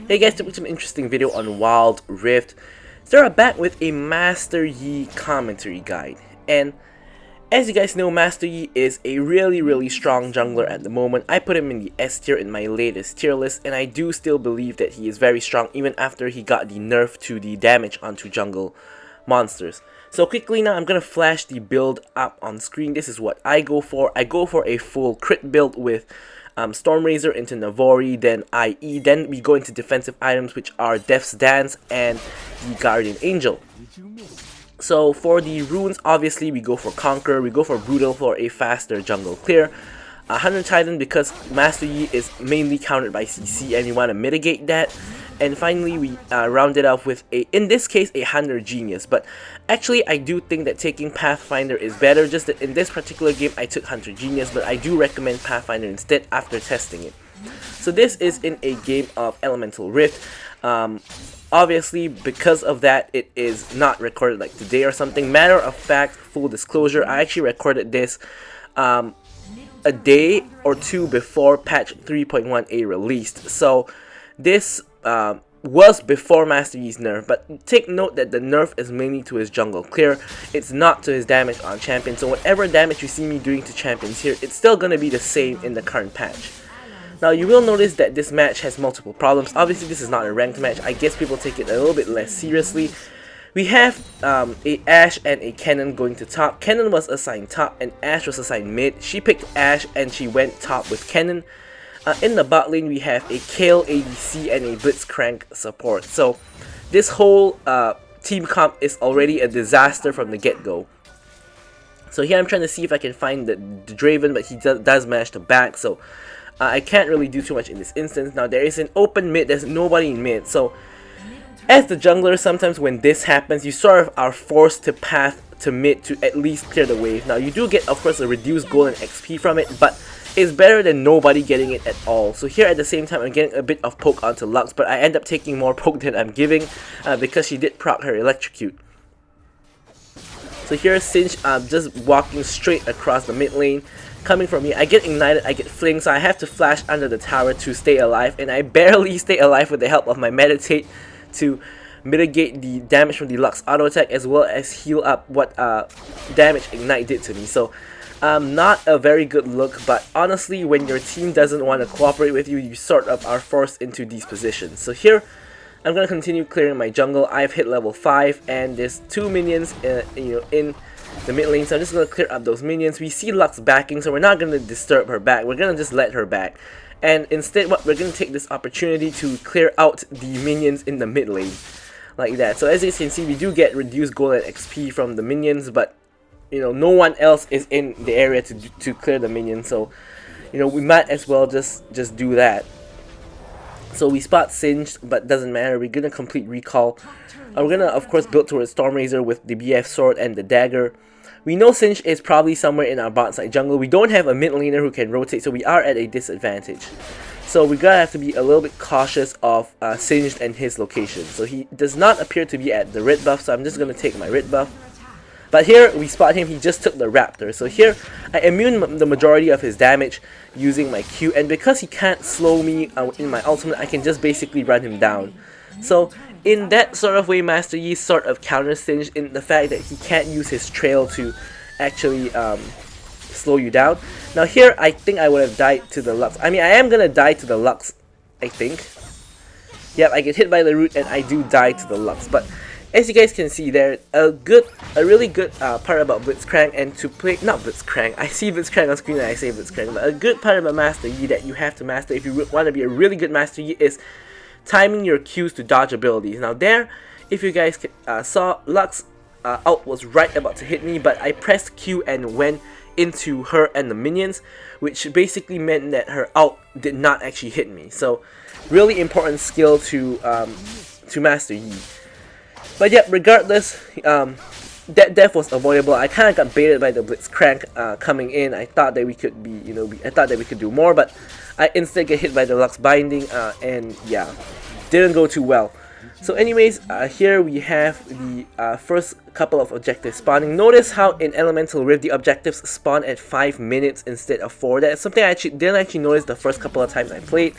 Hey guys, today some interesting video on Wild Rift. So we're back with a Master Yi commentary guide. And as you guys know, Master Yi is a really strong jungler at the moment. I put him in the S tier in my latest tier list, and I do still believe that he is very strong even after he got the nerf to the damage onto jungle monsters. So quickly now, I'm gonna flash the build up on screen. This is what I go for. I go for a full crit build with Stormrazor into Navori, then IE, then we go into defensive items which are Death's Dance and the Guardian Angel. So for the runes, obviously we go for Conquer, we go for Brutal for a faster jungle clear. 100 Titan because Master Yi is mainly countered by CC and we want to mitigate that. And finally we round it off with in this case, a Hunter Genius. But actually I do think that taking Pathfinder is better, just that in this particular game I took Hunter Genius, but I do recommend Pathfinder instead after testing it. So this is in a game of Elemental Rift. Obviously because of that it is not recorded like today or something. Matter of fact, full disclosure, I actually recorded this a day or two before patch 3.1a released. So this was before Master Yi's nerf, but take note that the nerf is mainly to his jungle clear. It's not to his damage on champion, so whatever damage you see me doing to champions here, it's still going to be the same in the current patch. Now you will notice that this match has multiple problems. Obviously this is not a ranked match. I guess people take it a little bit less seriously. We have a Ashe and a Kennen going to top. Kennen was assigned top and Ashe was assigned mid. She picked Ashe and she went top with Kennen. In the bot lane we have a Kayle ADC and a Blitzcrank support. So this whole team comp is already a disaster from the get-go. So here I'm trying to see if I can find the Draven, but he does manage to back, so I can't really do too much in this instance. Now there is an open mid, there's nobody in mid, so as the jungler, sometimes when this happens, you sort of are forced to path to mid to at least clear the wave. Now you do get, of course, a reduced gold and XP from it, but it's better than nobody getting it at all. So here at the same time I'm getting a bit of poke onto Lux, but I end up taking more poke than I'm giving because she did proc her electrocute. So here's Singe just walking straight across the mid lane. Coming from me, I get ignited, I get flinged, so I have to flash under the tower to stay alive, and I barely stay alive with the help of my meditate to mitigate the damage from the Lux auto attack as well as heal up what damage Ignite did to me. So not a very good look, but honestly when your team doesn't want to cooperate with you, you sort of are forced into these positions. So here I'm going to continue clearing my jungle. I've hit level 5 and there's 2 minions in the mid lane, so I'm just going to clear up those minions. We see Lux backing, so we're not going to disturb her back, we're going to just let her back. And instead what we're going to take this opportunity to clear out the minions in the mid lane like that. So as you can see, we do get reduced gold and XP from the minions, but no one else is in the area to clear the minions, so we might as well just do that. So we spot Singed, but doesn't matter, we're gonna complete recall. We're gonna of course build towards Stormrazor with the BF sword and the dagger. We know Singed is probably somewhere in our bot side jungle. We don't have a mid laner who can rotate, so we are at a disadvantage. So we're gonna have to be a little bit cautious of Singed and his location. So he does not appear to be at the red buff, so I'm just gonna take my red buff. But here we spot him, he just took the Raptor. So here I immune the majority of his damage using my Q, and because he can't slow me in my ultimate, I can just basically run him down. So in that sort of way, Master Yi sort of counter Singed in the fact that he can't use his trail to actually slow you down. Now here I think I would have died to the Lux. I mean, I am gonna die to the Lux, I think. Yep, I get hit by the root and I do die to the Lux, but as you guys can see there, a really good part about Blitzcrank, and to play, not Blitzcrank, I see Blitzcrank on screen and I say Blitzcrank, but a good part about Master Yi that you have to master if you want to be a really good Master Yi is timing your Qs to dodge abilities. Now there, if you guys saw, Lux ult was right about to hit me, but I pressed Q and went into her and the minions, which basically meant that her ult did not actually hit me. So really important skill to Master Yi. But yeah, regardless, that death was avoidable. I kind of got baited by the Blitzcrank coming in. I thought that we could be, I thought that we could do more, but I instead get hit by the Lux binding, and yeah, didn't go too well. So anyways, here we have the first couple of objectives spawning. Notice how in Elemental Rift the objectives spawn at 5 minutes instead of 4. That's something I didn't actually notice the first couple of times I played.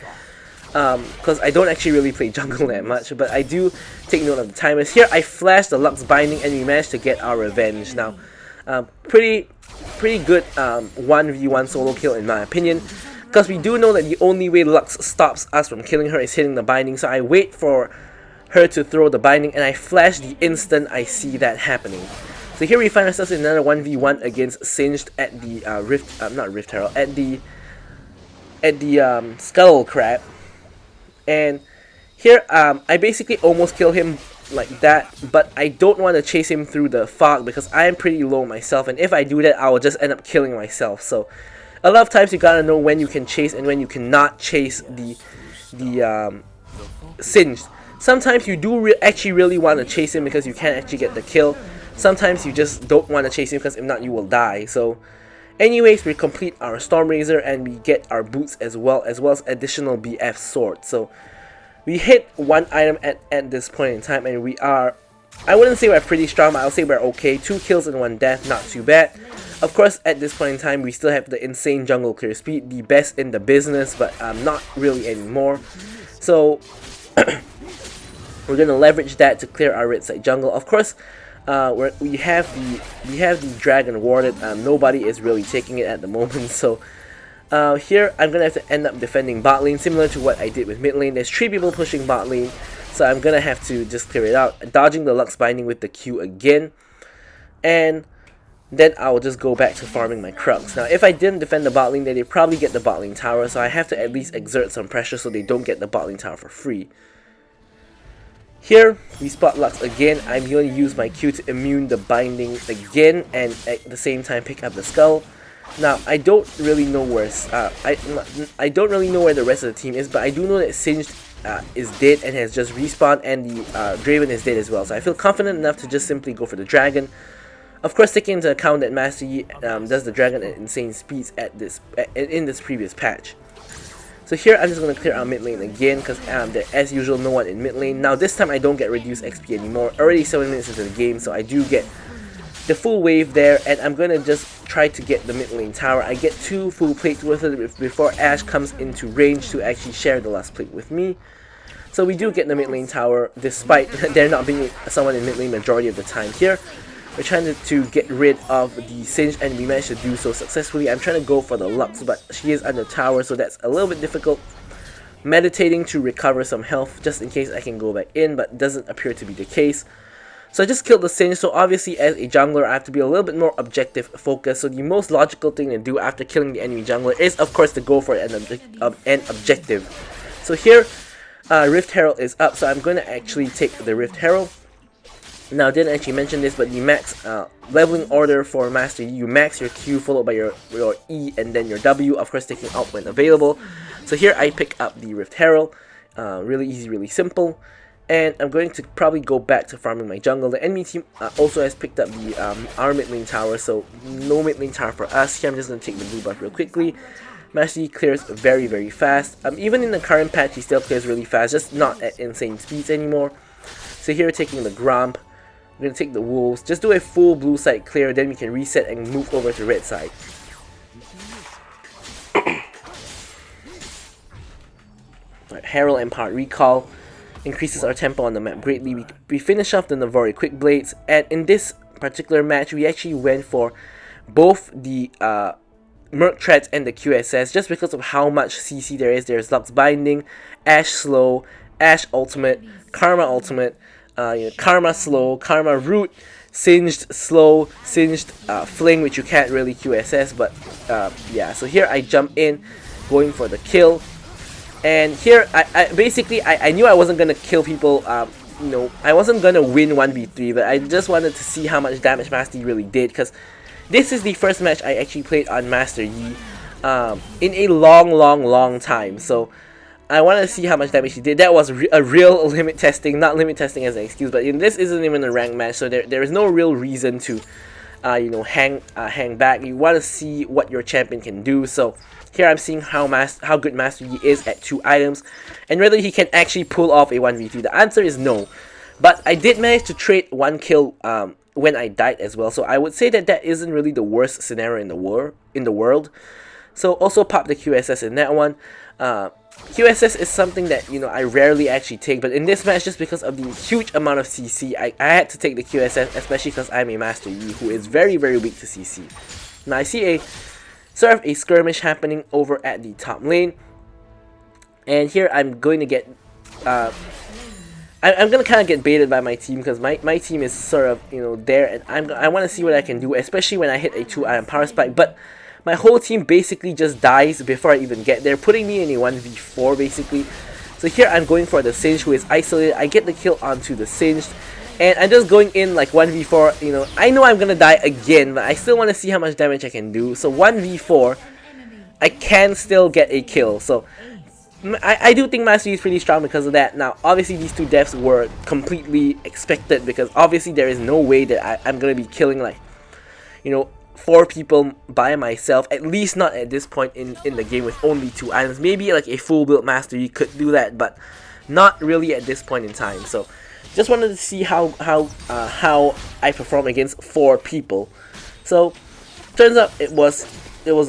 because I don't actually really play jungle that much, but I do take note of the timers. Here I flash the Lux Binding and we managed to get our revenge. Now, pretty good 1v1 solo kill in my opinion, because we do know that the only way Lux stops us from killing her is hitting the binding, so I wait for her to throw the binding and I flash the instant I see that happening. So here we find ourselves in another 1v1 against Singed at the at the Skull Crab. And here I basically almost kill him like that, but I don't want to chase him through the fog because I am pretty low myself, and if I do that I will just end up killing myself. So a lot of times you gotta know when you can chase and when you cannot chase the Singed. Sometimes you do actually really want to chase him because you can't actually get the kill. Sometimes you just don't want to chase him because if not you will die. So anyways, we complete our Stormrazor and we get our boots as well as additional BF sword. So we hit one item at this point in time, and we are, I wouldn't say we're pretty strong, but I'll say we're okay. 2 kills and 1 death, not too bad. Of course, at this point in time, we still have the insane jungle clear speed, the best in the business, but not really anymore. So we're gonna leverage that to clear our red side jungle. Of course, we have the dragon warded. Nobody is really taking it at the moment. So here I'm gonna have to end up defending bot lane, similar to what I did with mid lane. There's 3 people pushing bot lane, so I'm gonna have to just clear it out, dodging the Lux Binding with the Q again, and then I'll just go back to farming my Krugs. Now, if I didn't defend the bot lane, then they probably get the bot lane tower, so I have to at least exert some pressure so they don't get the bot lane tower for free. Here, we spot Lux again. I'm going to use my Q to immune the binding again, and at the same time pick up the skull. Now, I don't really know where I don't really know where the rest of the team is, but I do know that Singed is dead and has just respawned, and the Draven is dead as well. So I feel confident enough to just simply go for the dragon. Of course, taking into account that Master Yi does the dragon at insane speeds in this previous patch. So here I'm just going to clear out mid lane again because there, as usual, no one in mid lane. Now this time I don't get reduced XP anymore. Already 7 minutes into the game, so I do get the full wave there, and I'm going to just try to get the mid lane tower. I get 2 full plates with it before Ashe comes into range to actually share the last plate with me. So we do get the mid lane tower despite there not being someone in mid lane majority of the time here. We're trying to get rid of the Singed, and we managed to do so successfully. I'm trying to go for the Lux, but she is under tower, so that's a little bit difficult. Meditating to recover some health just in case I can go back in, but doesn't appear to be the case. So I just killed the Singed, so obviously as a jungler I have to be a little bit more objective focused. So the most logical thing to do after killing the enemy jungler is of course to go for an objective. So here Rift Herald is up, so I'm going to actually take the Rift Herald. Now, I didn't actually mention this, but the max leveling order for Master Yi, you max your Q followed by your E and then your W, of course taking out when available. So here I pick up the Rift Herald, really easy, really simple, and I'm going to probably go back to farming my jungle. The enemy team also has picked up the our mid lane tower, so no mid lane tower for us. Here I'm just going to take the blue buff real quickly. Master Yi clears very, very fast. Even in the current patch, he still clears really fast, just not at insane speeds anymore. So here we're taking the Gromp. We're going to take the wolves, just do a full blue side clear, then we can reset and move over to red side. Right, Herald Empire Recall increases our tempo on the map greatly. We finish off the Navori Quick Blades, and in this particular match we actually went for both the Merc Treads and the QSS just because of how much CC there is. There's Lux Binding, Ashe Slow, Ashe Ultimate, Karma Ultimate, Karma Slow, Karma Root, Singed Slow, Singed Fling, which you can't really QSS, but yeah, so here I jump in, going for the kill, and here I knew I wasn't gonna kill people, you know, I wasn't gonna win 1v3, but I just wanted to see how much damage Master Yi really did, because this is the first match I actually played on Master Yi in a long time, so I wanted to see how much damage he did. That was a real limit testing, not limit testing as an excuse, but this isn't even a ranked match, so there is no real reason to, you know, hang back. You want to see what your champion can do. So here I'm seeing how good Master Yi is at 2 items, and whether he can actually pull off a 1v3. The answer is no, but I did manage to trade 1 kill when I died as well. So I would say that isn't really the worst scenario in the world. So also pop the QSS in that one. QSS is something that, you know, I rarely actually take, but in this match, just because of the huge amount of CC, I had to take the QSS, especially because I'm a Master Yi who is very, very weak to CC. Now I see a sort of a skirmish happening over at the top lane, and here I'm going to get I'm gonna kind of get baited by my team, because my team is sort of, you know, there, and I want to see what I can do, especially when I hit a 2-item power spike. But my whole team basically just dies before I even get there, putting me in a 1v4 basically. So here I'm going for the Singed, who is isolated. I get the kill onto the Singed, and I'm just going in like 1v4. You know, I know I'm gonna die again, but I still want to see how much damage I can do. So 1v4, I can still get a kill. So I do think Master Yi is pretty strong because of that. Now, obviously, these two deaths were completely expected, because obviously there is no way that I'm going to be killing, like, you know, 4 people by myself, at least not at this point in the game with only 2 items. Maybe like a full build Master Yi could do that, but not really at this point in time. So, just wanted to see how I perform against 4 people. So, turns out it was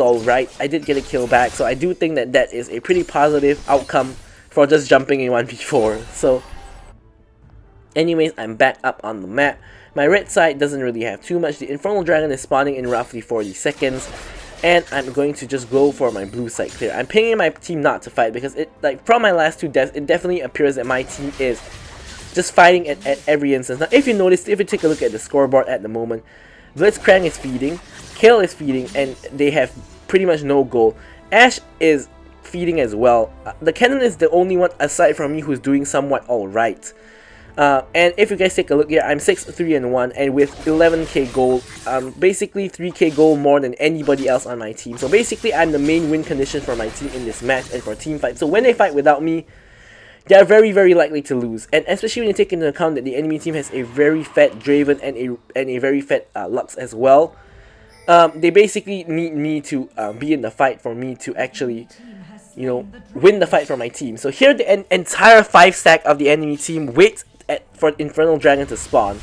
alright. I did get a kill back, so I do think that that is a pretty positive outcome for just jumping in 1v4. So, anyways, I'm back up on the map. My red side doesn't really have too much. The Infernal Dragon is spawning in roughly 40 seconds, and I'm going to just go for my blue side clear. I'm pinging my team not to fight, because it, like, from my last 2 deaths, it definitely appears that my team is just fighting at every instance. Now, if you notice, if you take a look at the scoreboard at the moment, Blitzcrank is feeding, Kale is feeding, and they have pretty much no goal. Ashe is feeding as well. The Cannon is the only one aside from me who's doing somewhat alright. And if you guys take a look here, I'm 6-3-1, and with 11k gold, basically 3k gold more than anybody else on my team. So basically, I'm the main win condition for my team in this match and for team fight. So when they fight without me, they are very, very likely to lose, and especially when you take into account that the enemy team has a very fat Draven and a very fat Lux as well. They basically need me to be in the fight for me to actually, you know, win the fight for my team. So here the entire 5-stack of the enemy team waits for Infernal Dragon to spawn.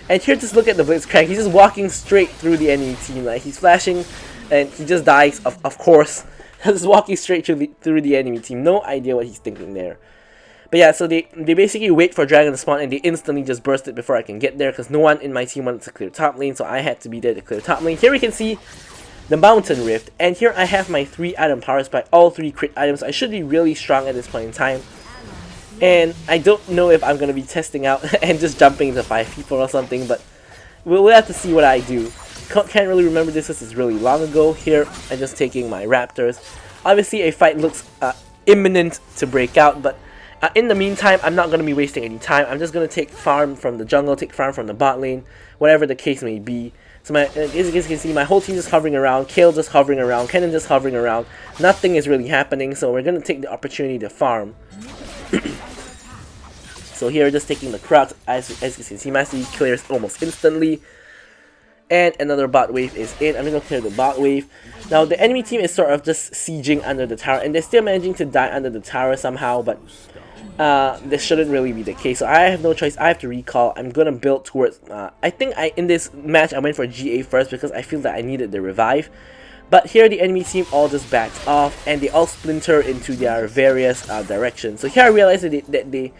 And here, just look at the Blitzcrank. He's just walking straight through the enemy team. Like, he's flashing and he just dies, of course. Just walking straight through the enemy team. No idea what he's thinking there. But yeah, so they basically wait for Dragon to spawn, and they instantly just burst it before I can get there, because no one in my team wanted to clear top lane, so I had to be there to clear top lane. Here we can see the Mountain Rift, and here I have my 3-item power spike, all 3 crit items. I should be really strong at this point in time, and I don't know if I'm going to be testing out and just jumping into 5 people or something, but we'll have to see what I do. Can't really remember this is really long ago. Here, I'm just taking my Raptors. Obviously, a fight looks imminent to break out, but in the meantime, I'm not going to be wasting any time. I'm just going to take farm from the jungle, take farm from the bot lane, whatever the case may be. So as you guys can see, my whole team just hovering around, Kale just hovering around, Kennen just hovering around. Nothing is really happening, so we're going to take the opportunity to farm. So here, just taking the Crux. As you can see, Master Yi clears almost instantly. And another bot wave is in. I'm going to clear the bot wave. Now, the enemy team is sort of just sieging under the tower, and they're still managing to die under the tower somehow, but this shouldn't really be the case. So I have no choice. I have to recall. I'm going to build towards... I think in this match, I went for GA first because I feel that I needed the revive. But here, the enemy team all just backs off, and they all splinter into their various directions. So here I realized that the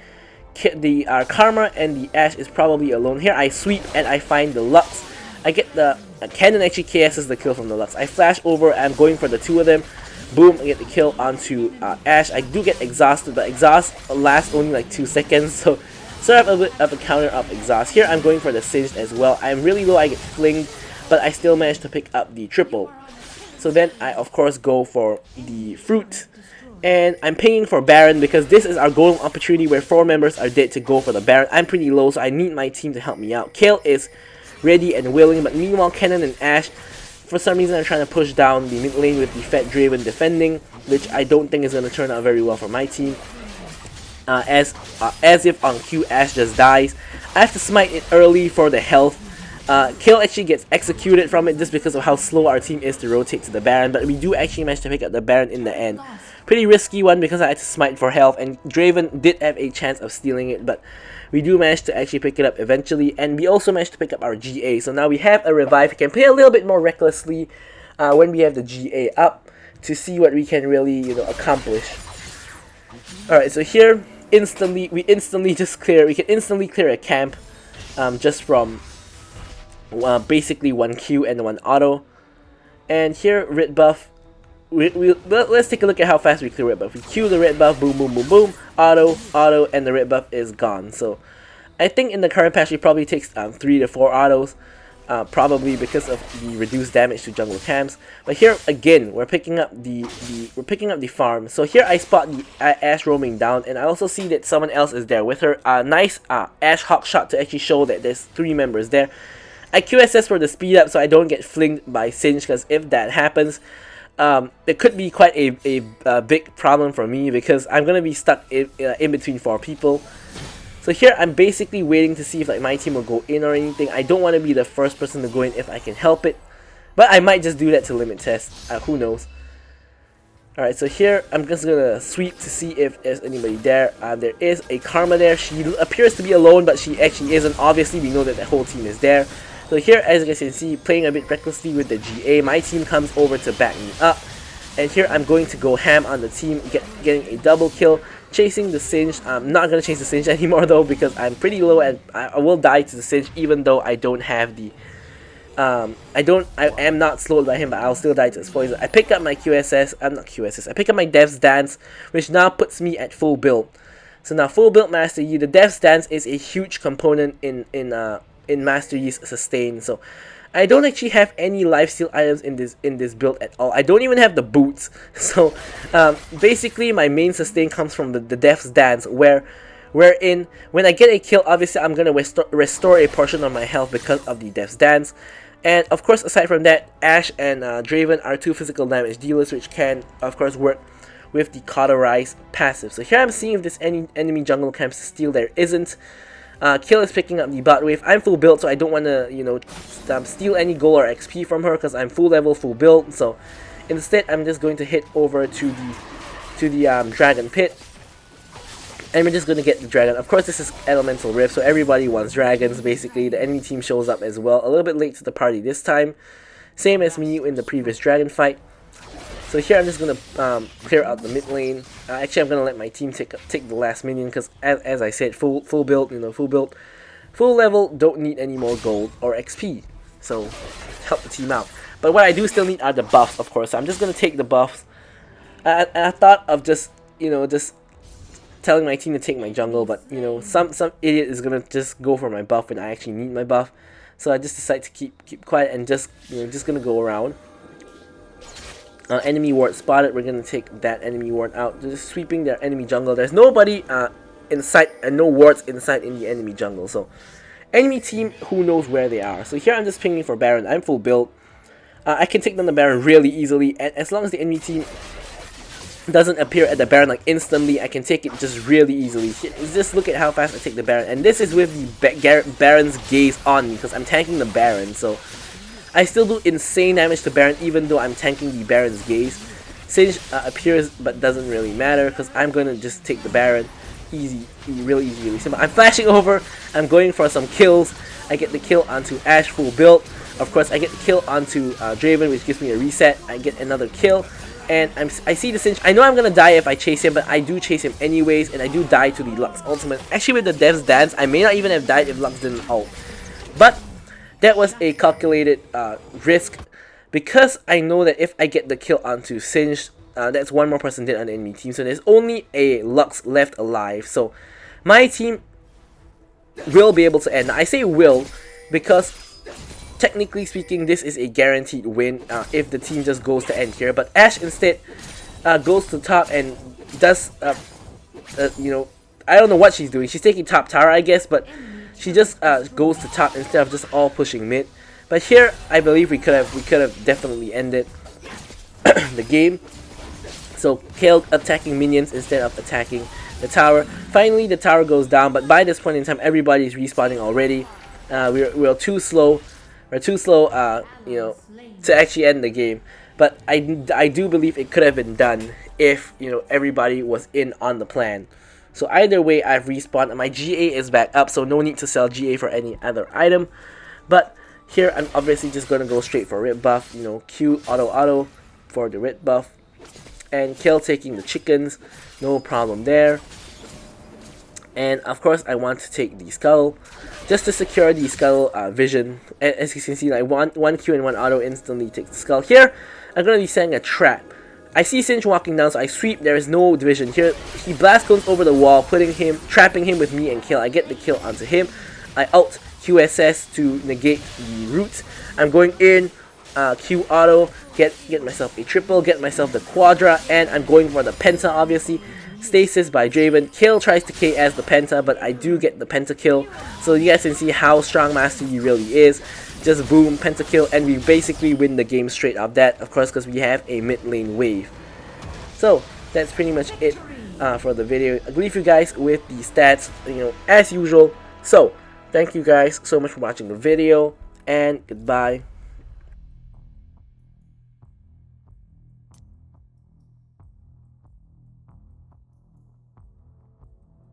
Karma and the Ashe is probably alone. Here I sweep, and I find the Lux. I get the Cannon actually KS's the kill from the Lux. I flash over, I'm going for the 2 of them. Boom, I get the kill onto Ashe. I do get exhausted, but exhaust lasts only like 2 seconds, so sort of a bit of a counter of exhaust. Here I'm going for the Singed as well. I'm really low, I get flinged, but I still manage to pick up the triple. So then I of course go for the Fruit. And I'm pinging for Baron because this is our golden opportunity where 4 members are dead to go for the Baron. I'm pretty low, so I need my team to help me out. Kale is ready and willing, but meanwhile Kennen and Ashe, for some reason, are trying to push down the mid lane with the Fat Draven defending, which I don't think is going to turn out very well for my team. As if on cue, Ashe just dies. I have to smite it early for the health. Kill actually gets executed from it just because of how slow our team is to rotate to the Baron, but we do actually manage to pick up the Baron in the end. Pretty risky one because I had to smite for health, and Draven did have a chance of stealing it, but we do manage to actually pick it up eventually, and we also managed to pick up our GA. So now we have a revive. We can play a little bit more recklessly when we have the GA up to see what we can really, you know, accomplish. Alright, so here we can instantly clear a camp just from basically one Q and one auto. And here red buff, let's take a look at how fast we clear red buff. We Q the red buff, boom boom boom boom, auto, and the red buff is gone. So I think in the current patch it probably takes 3 to 4 autos. Probably because of the reduced damage to jungle camps. But here again, we're picking up the farm. So here I spot the Ashe roaming down, and I also see that someone else is there with her. Nice Ashe hawk shot to actually show that there's 3 members there. I QSS for the speed up so I don't get flinged by Singe, because if that happens, it could be quite a big problem for me, because I'm gonna be stuck in between 4 people. So here I'm basically waiting to see if like my team will go in or anything. I don't want to be the first person to go in if I can help it, but I might just do that to limit test. Who knows? Alright, so here I'm just gonna sweep to see if there's anybody there. There is a Karma there. She appears to be alone, but she actually isn't. Obviously, we know that the whole team is there. So here, as you guys can see, playing a bit recklessly with the GA, my team comes over to back me up. And here I'm going to go ham on the team, getting a double kill. Chasing the Singe. I'm not gonna chase the Singe anymore though, because I'm pretty low and I will die to the Singe, even though I don't have the I am not slowed by him, but I'll still die to his poison. I pick up my QSS. I'm not QSS. I pick up my Dev's Dance, which now puts me at full build. So now full build Master Yi. The Dev's Dance is a huge component in Master Yi's sustain. So I don't actually have any lifesteal items in this build at all. I don't even have the boots. So basically my main sustain comes from the Death's Dance, wherein when I get a kill, obviously I'm gonna restore a portion of my health because of the Death's Dance. And of course, aside from that, Ashe and Draven are 2 physical damage dealers, which can of course work with the Cauterize passive. So here I'm seeing if there's any enemy jungle camps to steal. There isn't. Kill is picking up the bot wave. I'm full build, so I don't want to, steal any gold or XP from her, because I'm full level, full build. So instead, I'm just going to hit over to the dragon pit, and we're just going to get the dragon. Of course, this is elemental rift, so everybody wants dragons. Basically, the enemy team shows up as well, a little bit late to the party this time, same as me in the previous dragon fight. So here I'm just going to clear out the mid lane. Actually, I'm going to let my team take the last minion, because as I said, full build, full level, don't need any more gold or XP. So help the team out. But what I do still need are the buffs, of course. So I'm just going to take the buffs. I thought of just telling my team to take my jungle, but some idiot is going to just go for my buff when I actually need my buff. So I just decided to keep quiet and just going to go around. Enemy ward spotted. We're gonna take that enemy ward out. Just sweeping their enemy jungle. There's nobody inside and no wards inside in the enemy jungle. So enemy team, who knows where they are. So here I'm just pinging for Baron. I'm full build. I can take down the Baron really easily, and as long as the enemy team doesn't appear at the Baron like instantly, I can take it just really easily. Just look at how fast I take the Baron, and this is with the Baron's gaze on me, because I'm tanking the Baron. So I still do insane damage to Baron even though I'm tanking the Baron's gaze. Singe appears but doesn't really matter, because I'm going to just take the Baron. Easy, really easy, really simple. I'm flashing over, I'm going for some kills. I get the kill onto Ashe full build. Of course, I get the kill onto Draven, which gives me a reset. I get another kill, and I see the Singe. I know I'm going to die if I chase him, but I do chase him anyways, and I do die to the Lux ultimate. Actually, with the Dev's Dance, I may not even have died if Lux didn't ult. But that was a calculated risk, because I know that if I get the kill onto Singe, that's one more person dead on the enemy team. So there's only a Lux left alive. So my team will be able to end. Now, I say will because technically speaking, this is a guaranteed win if the team just goes to end here. But Ashe instead goes to top and does, I don't know what she's doing. She's taking top tower, I guess, but she just goes to top instead of just all pushing mid. But here, I believe we could have definitely ended the game. So Kale attacking minions instead of attacking the tower. Finally, the tower goes down, but by this point in time, everybody's respawning already. We're too slow. We're too slow, to actually end the game. But I do believe it could have been done if everybody was in on the plan. So either way, I've respawned and my GA is back up, so no need to sell GA for any other item. But here, I'm obviously just going to go straight for red buff, Q auto for the red buff. and kill taking the chickens, no problem there. And of course I want to take the skull just to secure the skull vision. And as you can see, like one Q and one auto instantly takes the skull. Here I'm going to be setting a trap. I see Cinch walking down, so I sweep. There is no division here. He blast cones over the wall, trapping him with me and kill. I get the kill onto him. I ult QSS to negate the root. I'm going in, Q auto, get myself a triple, get myself the quadra, and I'm going for the penta obviously. Stasis by Draven. Kill tries to KS the penta, but I do get the penta kill. So you guys can see how strong Master Yi really is. Just boom, pentakill, and we basically win the game straight off that, of course, because we have a mid lane wave. So that's pretty much it for the video. I leave you guys with the stats, as usual. So thank you guys so much for watching the video, and goodbye.